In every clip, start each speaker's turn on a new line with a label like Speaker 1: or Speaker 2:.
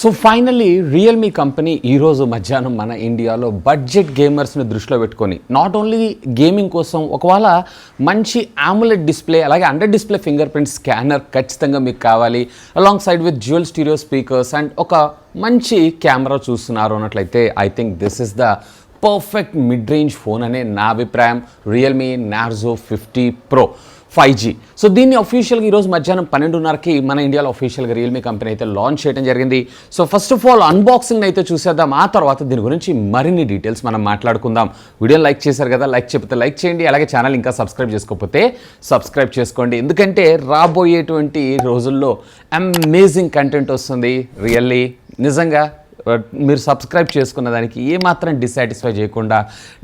Speaker 1: So finally Realme company ఈరోజు మధ్యాహ్నం మన ఇండియాలో బడ్జెట్ గేమర్స్ని దృష్టిలో పెట్టుకొని నాట్ ఓన్లీ గేమింగ్ కోసం ఒకవేళ మంచి AMOLED డిస్ప్లే అలాగే under display finger print scanner ఖచ్చితంగా మీకు కావాలి along side with dual stereo speakers and ఒక మంచి కెమెరా చూస్తున్నారు అన్నట్లయితే I think this is the perfect mid range phone అనే నా అభిప్రాయం. Realme Narzo 50 Pro 5G. So దీన్ని అఫీషియల్గా ఈరోజు మధ్యాహ్నం 12:30కి మన ఇండియాలో అఫీషియల్గా రియల్మీ కంపెనీ అయితే లాంచ్ చేయడం జరిగింది. So first of all unboxing అయితే చూసేద్దాం, ఆ తర్వాత దీని గురించి మరిన్ని డీటెయిల్స్ మనం మాట్లాడుకుందాం. వీడియోని లైక్ చేశారు కదా, లైక్ చెప్తే లైక్ చేయండి, అలాగే ఛానల్ ఇంకా సబ్స్క్రైబ్ చేసుకోకపోతే సబ్స్క్రైబ్ చేసుకోండి, ఎందుకంటే రాబోయేటువంటి రోజుల్లో అమేజింగ్ కంటెంట్ వస్తుంది. రియల్లీ నిజంగా మీరు సబ్స్క్రైబ్ చేసుకున్న దానికి ఏమాత్రం డిసాటిస్ఫై చేయకుండా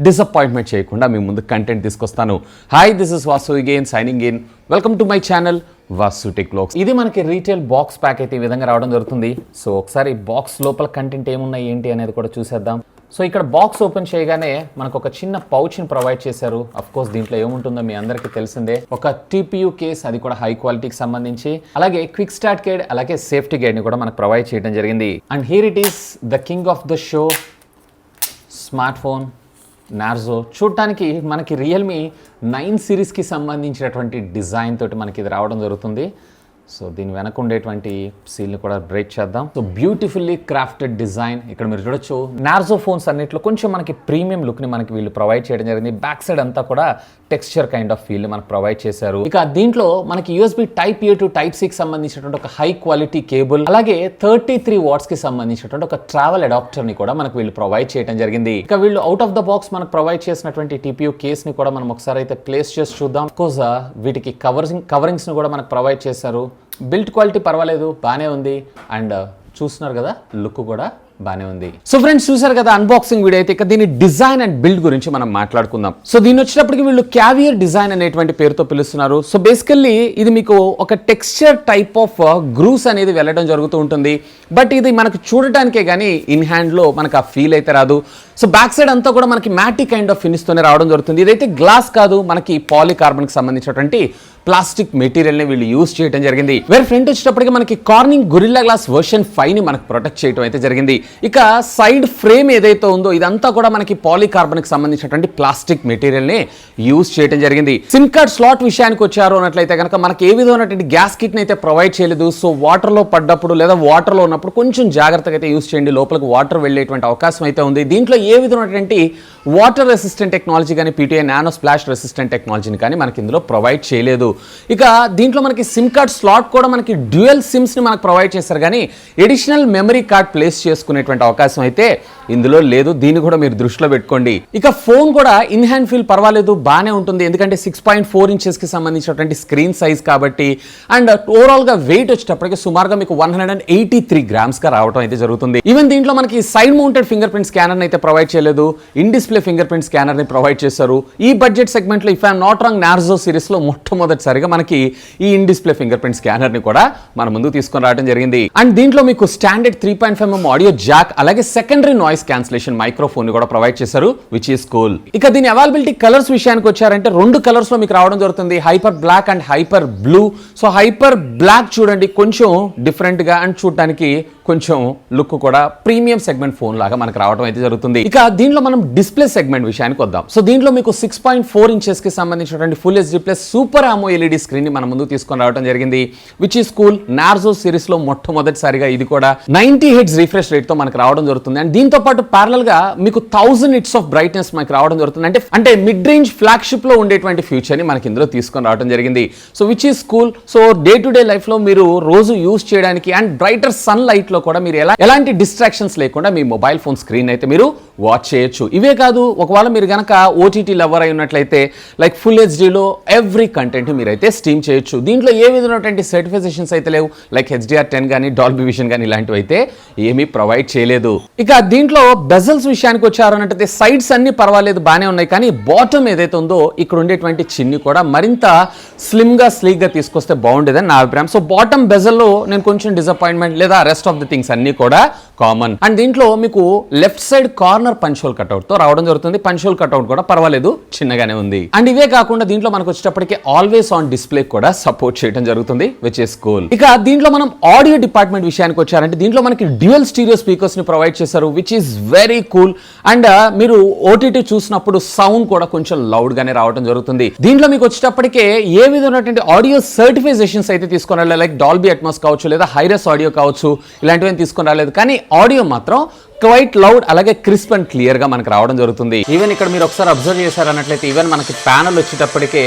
Speaker 1: డిసప్పాయింట్మెంట్ చేయకుండా మీ ముందు కంటెంట్ తీసుకొస్తాను. Hi, this is Vasu again signing in. Welcome to my channel Vasu tech vlogs. ఇది మనకి రీటైల్ బాక్స్ ప్యాక్ అయితే ఈ విధంగా రావడం జరుగుతుంది. సో ఒకసారి బాక్స్ లోపల కంటెంట్ ఏమున్నాయి ఏంటి అనేది కూడా చూసేద్దాం. సో ఇక్కడ బాక్స్ ఓపెన్ చేయగానే మనకు ఒక చిన్న పౌచ్ని ప్రొవైడ్ చేశారు. అఫ్ కోర్స్ దీంట్లో ఏముంటుందో మీ అందరికీ తెలిసిందే, ఒక TPU కేస్, అది కూడా హై క్వాలిటీకి సంబంధించి, అలాగే క్విక్ స్టార్ట్ గైడ్, అలాగే సేఫ్టీ గైడ్ని కూడా మనకు ప్రొవైడ్ చేయడం జరిగింది. And here it is the king of the show smart phone Narzo. చూడటానికి మనకి రియల్మీ 9 సిరీస్కి సంబంధించినటువంటి డిజైన్ తోటి మనకి ఇది రావడం జరుగుతుంది. సో దీని వెనక ఉండేటువంటి సీల్ని కూడా బ్రేక్ చేద్దాం. సో బ్యూటిఫుల్లీ క్రాఫ్టెడ్ డిజైన్ ఇక్కడ మీరు చూడొచ్చు. నార్జో ఫోన్స్ అన్నింటిలో కొంచెం మనకి ప్రీమియం లుక్ని మనకి వీళ్ళు ప్రొవైడ్ చేయడం జరిగింది. బ్యాక్ సైడ్ అంతా కూడా టెక్స్చర్ కైండ్ ఆఫ్ ఫీల్ని మనకు ప్రొవైడ్ చేశారు. ఇక దీంట్లో మనకి USB Type-A to Type-Cకి సంబంధించినటువంటి ఒక హై క్వాలిటీ కేబుల్, అలాగే 33 వాట్స్కి సంబంధించినటువంటి ఒక ట్రావెల్ అడాప్టర్ని కూడా మనకు వీళ్ళు ప్రొవైడ్ చేయడం జరిగింది. ఇక వీళ్ళు అవుట్ ఆఫ్ ద బాక్స్ మనకు ప్రొవైడ్ చేసినటువంటి TPU కేస్ని కూడా మనం ఒకసారి అయితే ప్లేస్ చేసి చూద్దాం. కోజ్ వీటికి కవరింగ్స్ని కూడా మనకు ప్రొవైడ్ చేశారు. బిల్డ్ క్వాలిటీ పర్వాలేదు, బాగానే ఉంది. అండ్ చూస్తున్నారు కదా, లుక్ కూడా బాగానే ఉంది. సో ఫ్రెండ్స్ చూసారు కదా అన్బాక్సింగ్ వీడియో అయితే. ఇక దీని డిజైన్ అండ్ బిల్డ్ గురించి మనం మాట్లాడుకుందాం. సో దీని వచ్చేటప్పటికి వీళ్ళు క్యావియర్ డిజైన్ అనేటువంటి పేరుతో పిలుస్తున్నారు. సో బేసికల్లీ ఇది మీకు ఒక టెక్స్చర్ టైప్ ఆఫ్ గ్రూస్ అనేది వెళ్ళడం జరుగుతూ ఉంటుంది. బట్ ఇది మనకు చూడటానికే కానీ ఇన్ హ్యాండ్లో మనకు ఆ ఫీల్ అయితే రాదు. సో బ్యాక్ సైడ్ అంతా కూడా మనకి మ్యాటీ కైండ్ ఆఫ్ ఫినిష్తోనే రావడం జరుగుతుంది. ఇదైతే గ్లాస్ కాదు, మనకి పాలికార్బన్కి సంబంధించినటువంటి ప్లాస్టిక్ మెటీరియల్ని వీళ్ళు యూజ్ చేయడం జరిగింది. వేరే ఫ్రంట్ వచ్చేటప్పటికి మనకి కార్నింగ్ గొరిల్లా గ్లాస్ వర్షన్ 5ని మనకు ప్రొటెక్ట్ చేయడం అయితే జరిగింది. ఇక సైడ్ ఫ్రేమ్ ఏదైతే ఉందో ఇదంతా కూడా మనకి పాలికార్బన్కి సంబంధించినటువంటి ప్లాస్టిక్ మెటీరియల్ని యూజ్ చేయడం జరిగింది. సిమ్ కార్డ్ స్లాట్ విషయానికి వచ్చారు అన్నట్లయితే కనుక మనకి ఏ విధమైనటువంటి గ్యాస్ కిట్ని అయితే ప్రొవైడ్ చేయలేదు. సో వాటర్లో పడ్డప్పుడు లేదా వాటర్లో ఉన్నప్పుడు కొంచెం జాగ్రత్తగా అయితే యూజ్ చేయండి, లోపలికి వాటర్ వెళ్ళేటువంటి అవకాశం అయితే ఉంది. దీంట్లో ఏ విధమైనటువంటి వాటర్ రెసిస్టెంట్ టెక్నాలజీ కానీ PTI నానో స్ప్లాష్ రెసిస్టెంట్ టెక్నాలజీని కానీ మనకి ఇందులో ప్రొవైడ్ చేయలేదు. ఇక దీంట్లో మనకి సిమ్ కార్డ్ స్లాట్ కూడా మనకి డ్యూయల్ సిమ్స్ని మనకు ప్రొవైడ్ చేశారు, కానీ ఎడిషనల్ మెమరీ కార్డ్ ప్లేస్ చేసుకునేటువంటి అవకాశం అయితే ఇందులో లేదు. దీన్ని కూడా మీరు దృష్టిలో పెట్టుకోండి. ఇక ఫోన్ కూడా ఇన్ హ్యాండ్ ఫీల్ పర్వాలేదు, బాగానే ఉంటుంది, ఎందుకంటే 6.4 ఇంచెస్కి సంబంధించినటువంటి స్క్రీన్ సైజ్ కాబట్టి. అండ్ ఓవరాల్గా వెయిట్ వచ్చేటప్పటికి సుమారుగా మీకు 183 గ్రామ్స్గా రావడం అయితే జరుగుతుంది. ఈవెన్ దీంట్లో మనకి side mounted finger print scanner అయితే ప్రొవైడ్ చేయలేదు, ఇన్ డిస్ప్లే ఫింగర్ ప్రింట్ స్కానర్ని ప్రొవైడ్ చేశారు. ఈ బడ్జెట్ సెగ్మెంట్లో if I'm not wrong Narzo సిరీస్లో మొట్టమొదటిసారిగా మనకి ఈ ఇన్ డిస్ప్లే ఫింగర్ ప్రింట్ స్కానర్ని కూడా మన ముందు తీసుకొని రావడం జరిగింది. అండ్ దీంట్లో మీకు స్టాండర్డ్ 3.5mm ఆడియో జాక్, అలాగే సెకండరీ నాయిస్ క్యాన్సిలేషన్ మైక్రోఫోన్ ని కూడా ప్రొవైడ్ చేశారు, విచ్ ఈస్ కూల్. ఇక దీని అవైలబిలిటీ కలర్స్ విషయానికి వచ్చారంటే 2 కలర్స్ లో మీకు రావడం జరుగుతుంది, hyper black and hyper blue. So hyper black చూడండి కొంచెం డిఫరెంట్ గా అండ్ చూడటానికి కొంచెం లుక్ కూడా ప్రీమియం సెగ్మెంట్ ఫోన్ లాగా మనకు రావడం అయితే జరుగుతుంది. ఇక దీంట్లో మనం డిస్ప్లే సెగ్మెంట్ విషయానికి వద్దాం. సో దీంట్లో మీకు 6.4 ఇంచెస్ కి సంబంధించినటువంటి full HD plus super AMOLED screen ని మన ముందు తీసుకొని రావడం జరిగింది, which is cool. Narzo series లో మొట్టమొదటిసారిగా ఇది కూడా 90 Hz రిఫ్రెష్ రేట్ తో మనకు రావడం జరుగుతుంది. అండ్ దీంతో పాటు ప్యారలల్ గా మీకు 1000 nits ఆఫ్ బ్రైట్నెస్ మనకు రావడం జరుగుతుంది. అంటే మిడ్ రేంజ్ ఫ్లాగ్షిప్ లో ఉండేటువంటి ఫ్యూచర్ ని మనకి ఇందులో తీసుకొని రావడం జరిగింది. So which is cool. So day to day life లో మీరు రోజు యూజ్ చేయడానికి అండ్ బ్రైటర్ సన్ లైట్ లో కూడా మీరు ఎలాంటి డిస్ట్రాక్షన్స్ లేకుండా మీ మొబైల్ ఫోన్ స్క్రీన్ అయితే మీరు వాచ్ చేయొచ్చు. ఇవే కాదు, ఒకవేళ మీరు గనక OTT లవర్ అయి ఉన్నట్లయితే లైక్ ఫుల్ హెచ్డీలో ఎవ్రీ కంటెంట్ మీరైతే స్ట్రీమ్ చేయొచ్చు. దీంట్లో ఏ విధమైనటువంటి సర్టిఫికేషన్స్ అయితే లేవు, లైక్ HDR10 కానీ డాల్బీ విజన్ కానీ ఇలాంటివి అయితే ఏమీ ప్రొవైడ్ చేయలేదు. ఇక దీంట్లో దీంట్లో బెజల్స్ విషయానికి వచ్చారు అంటే సైడ్స్ అన్ని పర్వాలేదు బాగానే ఉన్నాయి, కానీ బాటమ్ ఏదైతే ఉందో ఇక్కడ ఉండేటువంటి చిన్ని కూడా మరింత స్లిమ్గా స్లీక్గా తీసుకొస్తే బాగుండేదని నా అభిప్రాయం. సో బాటమ్ బెజల్లో నేను కొంచెం డిసప్పాయింట్మెంట్ లేదా రెస్ట్ ఆఫ్ ది థింగ్స్ అన్ని కూడా కామన్. అండ్ దీంట్లో మీకు left side corner punch whole cutout తో రావడం జరుగుతుంది. పంచ్ హోల్ కట్అవుట్ కూడా పర్వాలేదు, చిన్నగానే ఉంది. అండ్ ఇవే కాకుండా దీంట్లో మనకు వచ్చేటప్పటికి ఆల్వేస్ ఆన్ డిస్ప్లే కూడా సపోర్ట్ చేయడం జరుగుతుంది, విచ్ ఇస్ కూల్. ఇక దీంట్లో మనం ఆడియో డిపార్ట్మెంట్ విషయానికి వచ్చారంటే దీంట్లో మనకి డ్యూయల్ స్టీరియో స్పీకర్స్ ని ప్రొవైడ్ చేశారు, which is very cool. And మీరు ఓటీటీ చూసినప్పుడు సౌండ్ కూడా కొంచెం లౌడ్ గానే రావడం జరుగుతుంది. దీంట్లో మీకు వచ్చేటప్పటికే ఏ విధమైనటువంటి ఆడియో సర్టిఫికేషన్స్ అయితే తీసుకొని రాలేదు, లైక్ డాల్బీ అట్మాస్ కావచ్చు లేదా హైరస్ ఆడియో కావచ్చు, ఇలాంటివి తీసుకొని రాలేదు. కానీ ఆడియో మాత్రం క్వైట్ లౌడ్ అలాగే క్రిస్ప్ అండ్ క్లియర్ గా మనకు రావడం జరుగుతుంది. ఈవెన్ ఇక్కడ మీరు ఒకసారి అబ్జర్వ్ చేశారన్నట్లయితే ఈవెన్ మనకి ప్యానల్ వచ్చేటప్పటికే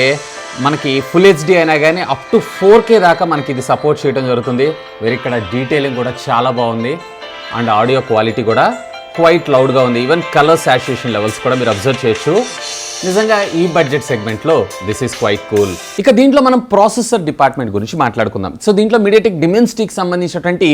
Speaker 1: మనకి ఫుల్ హెచ్డి అయినా కానీ అప్ టు 4K దాకా మనకి ఇది సపోర్ట్ చేయడం జరుగుతుంది. వేరే ఇక్కడ డీటెయిలింగ్ కూడా చాలా బాగుంది అండ్ ఆడియో క్వాలిటీ కూడా క్వైట్ లౌడ్గా ఉంది. ఈవెన్ కలర్ సాచురేషన్ లెవెల్స్ కూడా మీరు అబ్జర్వ్ చేయొచ్చు. నిజంగా ఈ బడ్జెట్ సెగ్మెంట్లో దిస్ ఈస్ క్వైట్ కూల్. ఇక దీంట్లో మనం ప్రాసెసర్ డిపార్ట్మెంట్ గురించి మాట్లాడుకుందాం. సో దీంట్లో మీడియాటెక్ డిమెన్సిటీకి సంబంధించినటువంటి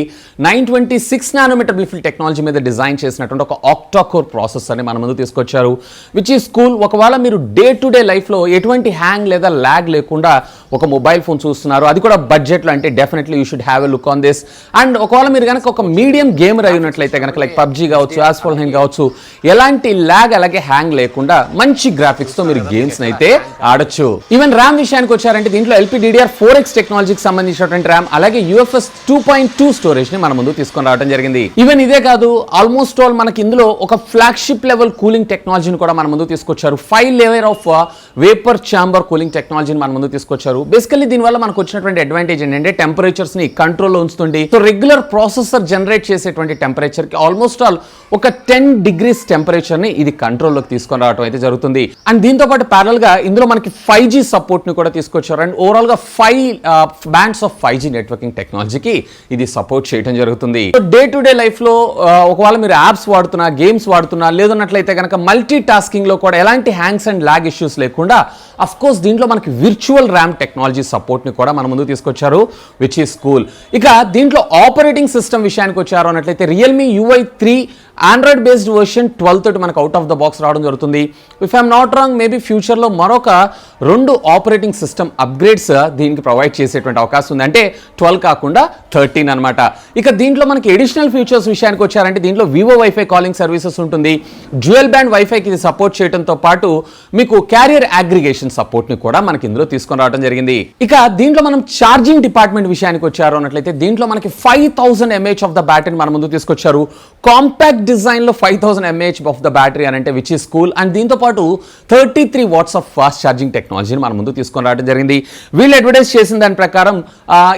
Speaker 1: 926 నానోమీటర్ బ్లిఫిల్ టెక్నాలజీ మీద డిజైన్ చేసినటువంటి ఒక ఆక్టా కోర్ ప్రాసెసర్ని మన ముందు తీసుకొచ్చారు, విచ్ ఈస్ కూల్. ఒకవేళ మీరు డే టు డే లైఫ్లో ఎటువంటి హ్యాంగ్ లేదా ల్యాగ్ లేకుండా ఒక మొబైల్ ఫోన్ చూస్తున్నారు, అది కూడా బడ్జెట్లో, అంటే definitely you should have a look on this. And ఒకవేళ మీరు కనుక ఒక మీడియం గేమర్ అయినట్లయితే కనుక లైక్ పబ్జీ కావచ్చు, యాస్ఫాల్ హైన్ కావచ్చు, ఎలాంటి ల్యాగ్ అలాగే హ్యాంగ్ లేకుండా మంచి గ్రాఫిక్స్ తో మీరు గేమ్స్ అయితే ఆడొచ్చు. ఈవెన్ ర్యామ్ విషయానికి వచ్చారంటే దీంట్లో LPDDR4X టెక్నాలజీకి సంబంధించినటువంటి ర్యామ్ అలాగే UFS 2.2 స్టోరేజ్ ని మన ముందు తీసుకొని రావడం జరిగింది. ఈవెన్ ఇదే కాదు, ఆల్మోస్ట్ ఆల్ మనకి ఇందులో ఒక ఫ్లాగ్షిప్ లెవెల్ కూలింగ్ టెక్నాలజీని కూడా మన ముందు తీసుకొచ్చారు. 5 layer of vapour chamber cooling టెక్నాలజీని మన ముందు తీసుకొచ్చారు. బేసికల్లీ దీనివల్ల మనకు వచ్చినటువంటి అడ్వాంటేజ్ ఏంటంటే టెంపరేచర్స్ ని కంట్రోల్లో ఉంచుతుంది. సో రెగ్యులర్ ప్రాసెసర్ జనరేట్ చేసేటువంటి టెంపరేచర్ కి ఆల్మోస్ట్ ఆల్ ఒక 10 degrees టెంపరేచర్ ని ఇది కంట్రోల్లోకి తీసుకొని రావడం అయితే జరుగుతుంది. అండ్ దీంతో పాటు ప్యారల్ గా ఇందులో మనకి 5G సపోర్ట్ ని కూడా తీసుకొచ్చారు. అండ్ ఓవరాల్ గా 5 బ్యాండ్స్ ఆఫ్ 5G నెట్వర్కింగ్ టెక్నాలజీకి ఇది సపోర్ట్ చేయడం జరుగుతుంది. డే టు డే లైఫ్ లో ఒకవేళ మీరు యాప్స్ వాడుతున్నా, గేమ్స్ వాడుతున్నా, లేదన్నట్లయితే కనుక మల్టీ టాస్కింగ్ లో కూడా ఎలాంటి హ్యాంగ్స్ అండ్ లాగ్ ఇష్యూస్ లేకుండా అఫ్ కోర్స్ దీంట్లో మనకి విర్చువల్ ర్యామ్ టెక్నాలజీ సపోర్ట్ ని కూడా మన ముందు తీసుకొచ్చారు, విచ్ ఈస్ కూల్. ఇక దీంట్లో ఆపరేటింగ్ సిస్టమ్ విషయానికి వచ్చారు అన్నట్లయితే Realme UI3 Android based version 12 తోటి మనకు అవుట్ ఆఫ్ ద బాక్స్ రావడం జరుగుతుంది. If I'm not wrong maybe ఫ్యూచర్లో మరొక 2 ఆపరేటింగ్ సిస్టమ్ అప్గ్రేడ్స్ దీనికి ప్రొవైడ్ చేసేటువంటి అవకాశం ఉంది, అంటే 12 కాకుండా 13 అనమాట. ఇక దీంట్లో మనకి ఎడిషనల్ ఫీచర్స్ విషయానికి వచ్చారంటే దీంట్లో వివో వైఫై కాలింగ్ సర్వీసెస్ ఉంటుంది. డ్యూయల్ బ్యాండ్ వైఫైకి ఇది సపోర్ట్ చేయడంతో పాటు మీకు క్యారియర్ అగ్రిగేషన్ సపోర్ట్ ని కూడా మనకి ఇందులో తీసుకొని రావడం జరిగింది. ఇక దీంట్లో మనం ఛార్జింగ్ డిపార్ట్మెంట్ విషయానికి వచ్చారు అన్నట్లయితే దీంట్లో మనకి 5000 mAh ఆఫ్ ద బ్యాటరీ మన ముందు తీసుకొచ్చారు. కాంపాక్ట్ డిజైన్ లో 5000 mAh ఆఫ్ ద బ్యాటరీ అని అంటే విచ్ ఇస్ కూల్. అండ్ దీంతో పాటు 33 watts ఆఫ్ ఫాస్ట్ ఛార్జింగ్ టెక్నాలజీని మన ముందు తీసుకొని రావడం జరిగింది. వీళ్ళు అడ్వర్టైజ్ చేసిన దాని ప్రకారం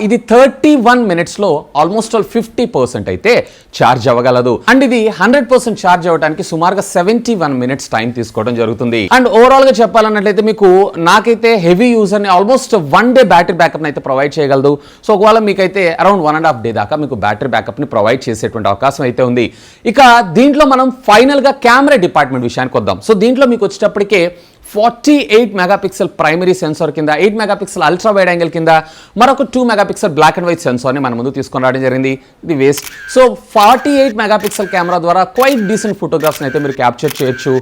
Speaker 1: ఇది 31 minutes లో ఆల్మోస్ట్ ఆల్ 50% అయితే ఛార్జ్ అవ్వగలదు. అండ్ ఇది 100% ఛార్జ్ అవ్వడానికి సుమారుగా 71 minutes టైం తీసుకోవడం జరుగుతుంది. అండ్ ఓవరాల్ గా చెప్పాలన్నట్లయితే మీకు నాకైతే హెవీ యూజర్ ని ఆల్మోస్ట్ 1 day బ్యాటరీ బ్యాకప్ అయితే ప్రొవైడ్ చేయగలదు. సో ఒకవేళ మీకైతే అరౌండ్ 1.5 day దాకా మీకు బ్యాటరీ బ్యాకప్ ని ప్రొవైడ్ చేసేటువంటి అవకాశం అయితే ఉంది. ఇక దీంట్లో మనం ఫైనల్ గా కెమెరా డిపార్ట్మెంట్ విషయానికి వద్దాం. సో దీంట్లో మీకు వచ్చేటప్పటికే 48 మెగాపిక్సెల్ ప్రైమరీ సెన్సార్ కింద, 8 మెగాపిక్సెల్ అల్ట్రా వైడ్ యాంగిల్ కింద మరొక 2 మెగాపిక్సెల్ బ్లాక్ అండ్ వైట్ సెన్సార్ని మన ముందు తీసుకొని రావడం జరిగింది. ఇది వేస్ట్. సో 48 మెగాపిక్సెల్ కెమెరా ద్వారా క్వైట్ డీసెంట్ ఫోటోగ్రాఫ్స్ని అయితే మీరు క్యాప్చర్ చేయొచ్చు.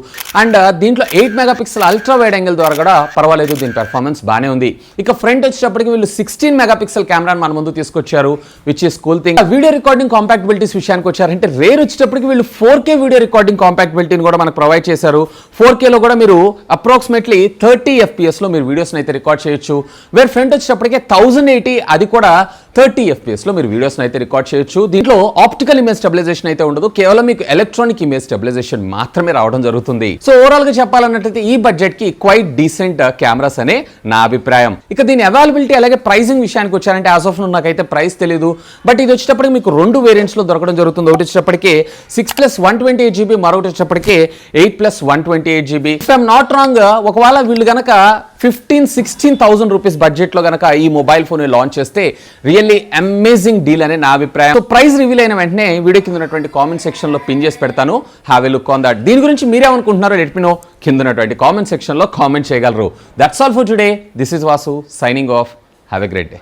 Speaker 1: అండ్ దీంట్లో 8 మెగాపిక్సెల్ అల్ట్రా వైడ్ యాంగిల్ ద్వారా కూడా పర్వాలేదు, దీని పెర్ఫార్మెన్స్ బాగానే ఉంది. ఇక ఫ్రంట్ వచ్చేటప్పటికి వీళ్ళు 16 మెగాపిక్సెల్ కెమెరాని మన ముందు తీసుకొచ్చారు, which is cool thing. Video recording compatibilities విషయానికి వచ్చారంటే రేర్ వచ్చేటప్పటికి వీళ్ళు 4K వీడియో రికార్డింగ్ కాంపాక్టబిలిటీని కూడా మనకు ప్రొవైడ్ చేశారు. 4Kలో కూడా మీరు అప్రాక్సిమేట్లీ 30 FPS లో మీరు వీడియోస్ని అయితే రికార్డ్ చేయొచ్చు. వేర్ ఫ్రంట్ వచ్చేటప్పటికే 1080, అది కూడా 30 FPS లో మీరు వీడియోస్ని అయితే రికార్డ్ చేయొచ్చు. దీంట్లో ఆప్టికల్ ఇమేజ్ స్టెబిలైజేషన్ అయితే ఉండదు, కేవలం మీకు ఎలక్ట్రానిక్ ఇమేజ్ స్టెబిలైజేషన్ మాత్రమే రావడం జరుగుతుంది. సో ఓవరాల్ గా చెప్పాలన్నట్లయితే ఈ బడ్జెట్ కి క్వైట్ డీసెంట్ కెమెరాస్ అనే నా అభిప్రాయం. ఇక దీని అవైలబిలిటీ అలాగే ప్రైసింగ్ విషయానికి వచ్చారంటే యాజ్ ఆఫ్ నాకైతే ప్రైస్ తెలియదు, బట్ ఇది వచ్చేటప్పటికి మీకు 2 వేరియంట్స్ లో దొరకడం జరుగుతుంది. ఒకటి వచ్చేటప్పటికి 6+128GB, మరొకటి వచ్చేటప్పటికి 8+128GB. If I'm not wrong, ఒకవేళ వీళ్ళు గనక 15,000-16,000 రూపీస్ బడ్జెట్ లో గనక ఈ మొబైల్ ఫోన్ లాంచ్ చేస్తే రియల్లీ అమేజింగ్ డీల్ అనే నా అభిప్రాయం. సో ప్రైస్ రివీల్ అయిన వెంటనే వీడియో కింద ఉన్నటువంటి కామెంట్ సెక్షన్ లో పిన్ చేసి పెడతాను, have a look on that. దీని గురించి మీరేమనుకుంటున్నారో లెట్ మీ నో కింద ఉన్నటువంటి కామెంట్ సెక్షన్ లో కామెంట్ చేయగలరు. That's all for today. This is Vasu signing off. Have a great day.